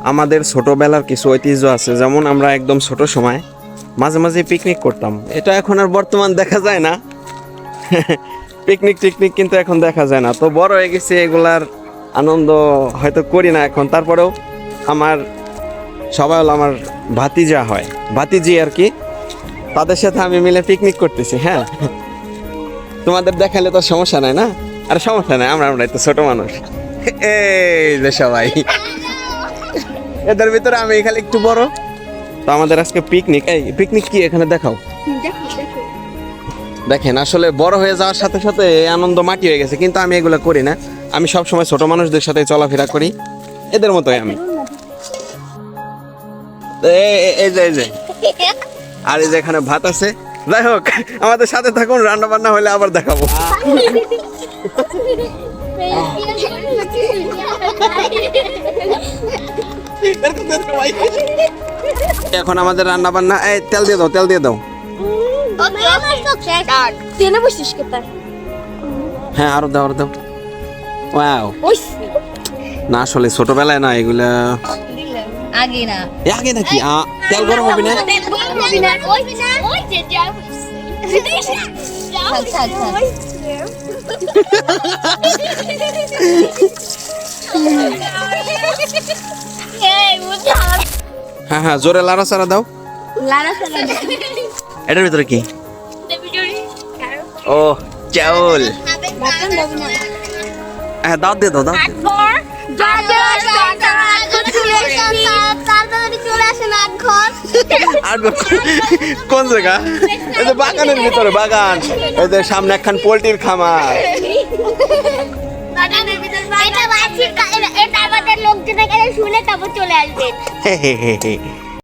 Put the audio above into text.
আমাদের ছোটবেলার কিছু ঐতিহ্য আছে, যেমন আমরা একদম ছোট সময় মাঝে মাঝে পিকনিক করতাম। এটা এখন আর বর্তমান দেখা যায় না। পিকনিক টিকনিক কিন্তু এখন দেখা যায় না, তো বড় হয়ে গেছে, এগুলার আনন্দ হয়তো করি না এখন। তারপরেও আমার সবাই হলো আমার ভাতিজা হয়, ভাতিজি আর কি, তাদের সাথে আমি মিলে পিকনিক করতেছি। হ্যাঁ, তোমাদের দেখালে তো সমস্যা নাই না? আর সমস্যা নাই, আমরাই তো ছোট মানুষ। এই যে সবাই, এদের ভিতরে আমি খালি একটু বড়। তো আমাদের আজকে পিকনিক। এই পিকনিক কি এখানে দেখাও। দেখেন, আসলে বড় হয়ে যাওয়ার সাথে সাথে এই আনন্দ মাটি হয়ে গেছে, কিন্তু আমি এগুলো করি না। আমি সব সময় ছোট মানুষদের সাথে চলাফেরা করি, এদের মতোই আমি। এই যে আর এই যে এখানে ভাত আছে। যাই হোক, আমাদের সাথে থাকুন, রান্না বান্না হলে আবার দেখাবো। এখন আমাদের রান্না বান্না। এই তেল দিয়ে দাও, তেল দিয়ে দাও। হ্যাঁ, আরো দাও, আরো দাও। ওয়াও, না আসলে ছোটবেলায় না এগুলা আগে না আগে নাকি তেল গরম হবে না? হ্যাঁ হ্যাঁ, জোরে লাড়াচাড়া দাও। এটার ভিতরে কি? ও চাউল। হ্যাঁ, দাও দিয়ে দাও, দাও। কোন জায়গা? এই যে বাগানের ভিতরে, বাগান। এই যে সামনে একখান পোল্ট্রির খামার। এটা আমাদের লোকজন এখানে শুনে তারপর চলে আসবে।